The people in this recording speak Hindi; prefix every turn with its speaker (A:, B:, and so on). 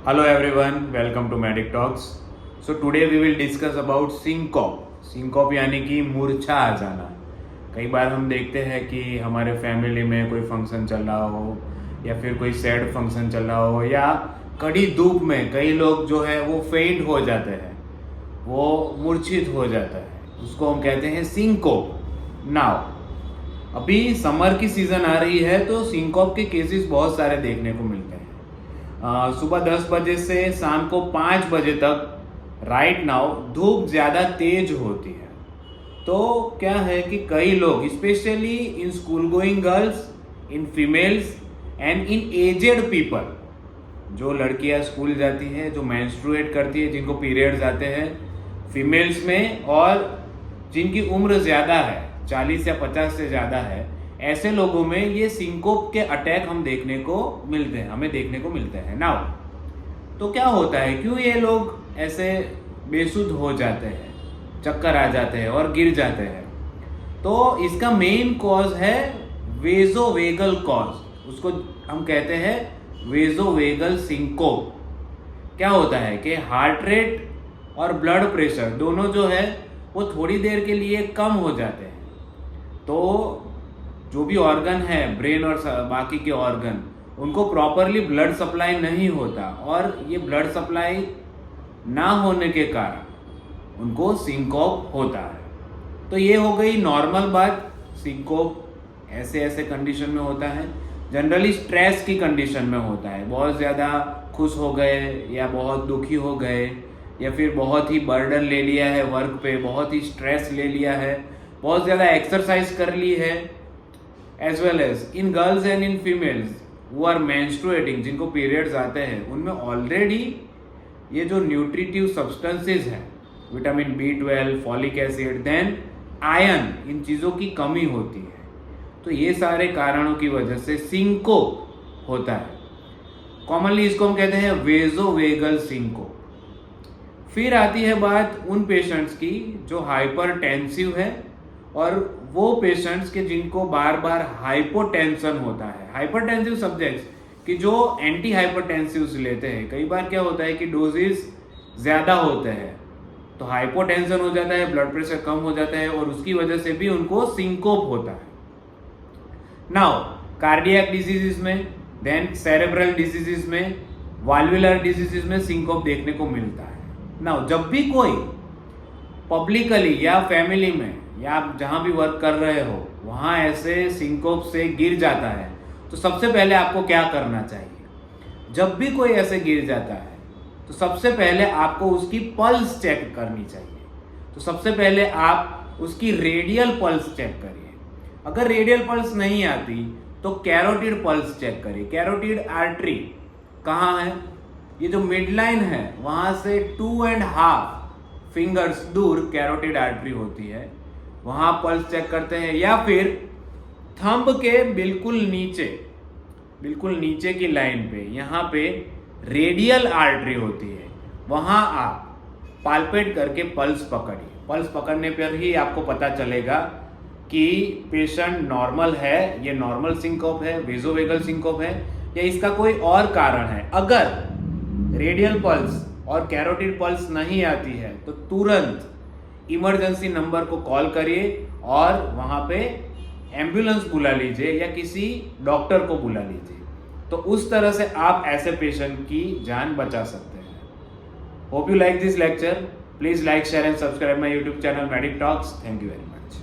A: Hello everyone, welcome to Medic Talks. So today we will discuss about syncope. Syncope यानी कि मूर्छा आ जाना. कई बार हम देखते हैं कि हमारे फैमिली में कोई फंक्शन चल रहा हो या फिर कोई सैड फंक्शन चल रहा हो या कड़ी धूप में कई लोग जो है वो फेंट हो जाते हैं, वो मूर्छित हो जाता है, उसको हम कहते हैं सिंकोप. नाउ अभी समर की सीज़न आ रही है तो सिंकोप के केसेस बहुत सारे देखने को मिलते हैं. सुबह 10 बजे से शाम को 5 बजे तक राइट नाउ धूप ज़्यादा तेज होती है. तो क्या है कि कई लोग specially in school going girls, in females and in aged people, जो लड़कियां स्कूल जाती हैं, जो मेंस्ट्रुएट करती है, जिनको पीरियड्स आते हैं फीमेल्स में, और जिनकी उम्र ज़्यादा है 40 या 50 से ज़्यादा है, ऐसे लोगों में ये सिंकोप के अटैक हमें देखने को मिलते हैं. नाउ तो क्या होता है, क्यों ये लोग ऐसे बेसुध हो जाते हैं, चक्कर आ जाते हैं और गिर जाते हैं? तो इसका मेन कॉज है वेजोवेगल कॉज. उसको हम कहते हैं वेजोवेगल सिंकोप. क्या होता है कि हार्ट रेट और ब्लड प्रेशर दोनों जो है वो थोड़ी देर के लिए कम हो जाते हैं. तो जो भी ऑर्गन है, ब्रेन और बाकी के ऑर्गन, उनको प्रॉपरली ब्लड सप्लाई नहीं होता, और ये ब्लड सप्लाई ना होने के कारण उनको सिंकोप होता है. तो ये हो गई नॉर्मल बात. सिंकोप ऐसे कंडीशन में होता है, जनरली स्ट्रेस की कंडीशन में होता है. बहुत ज़्यादा खुश हो गए या बहुत दुखी हो गए या फिर बहुत ही बर्डन ले लिया है वर्क पे, बहुत ही स्ट्रेस ले लिया है, बहुत ज़्यादा एक्सरसाइज कर ली है, as well as in girls and in females वो आर मेंस्ट्रुएटिंग, जिनको पीरियड्स आते हैं, उनमें ऑलरेडी ये जो न्यूट्रिटिव सब्सटेंसेस हैं, vitamin B12, folic acid, then iron, इन चीज़ों की कमी होती है. तो ये सारे कारणों की वजह से सिंकोप होता है. कॉमनली इसको हम कहते हैं वेजोवेगल सिंकोप. फिर आती है बात उन पेशेंट्स की जो हाइपरटेंसिव है, और वो पेशेंट्स के जिनको बार बार हाइपोटेंशन होता है. हाइपरटेंसिव सब्जेक्ट्स कि जो एंटी हाइपरटेंसिव्स लेते हैं, कई बार क्या होता है कि डोजेस ज़्यादा होते हैं तो हाइपोटेंशन हो जाता है, ब्लड प्रेशर कम हो जाता है, और उसकी वजह से भी उनको सिंकोप होता है. नाउ कार्डियक डिजीजेस में, देन सेरेब्रल डिजीजेस में, वाल्वुलर डिजीजेस में सिंकोप देखने को मिलता है. नाउ जब भी कोई पब्लिकली या फैमिली में या आप जहाँ भी वर्क कर रहे हो वहाँ ऐसे सिंकोप से गिर जाता है, तो सबसे पहले आपको क्या करना चाहिए? जब भी कोई ऐसे गिर जाता है तो सबसे पहले आपको उसकी पल्स चेक करनी चाहिए. तो सबसे पहले आप उसकी रेडियल पल्स चेक करिए. अगर रेडियल पल्स नहीं आती तो कैरोटिड पल्स चेक करिए. कैरोटिड आर्टरी कहाँ है? ये जो मिड लाइन है वहाँ से 2.5 फिंगर्स दूर कैरोटिड आर्टरी होती है, वहाँ पल्स चेक करते हैं. या फिर थंब के बिल्कुल नीचे की लाइन पे, यहाँ पे रेडियल आर्टरी होती है, वहाँ आप पाल्पेट करके पल्स पकड़िए. पल्स पकड़ने पर ही आपको पता चलेगा कि पेशेंट नॉर्मल है, ये नॉर्मल सिंकोप है, वेजोवेगल सिंकोप है, या इसका कोई और कारण है. अगर रेडियल पल्स और कैरोटिड पल्स नहीं आती है तो तुरंत इमरजेंसी नंबर को कॉल करिए और वहाँ पे एम्बुलेंस बुला लीजिए या किसी डॉक्टर को बुला लीजिए. तो उस तरह से आप ऐसे पेशेंट की जान बचा सकते हैं. Hope you like this lecture. Please like, share and subscribe my YouTube channel medic talks. Thank you very much.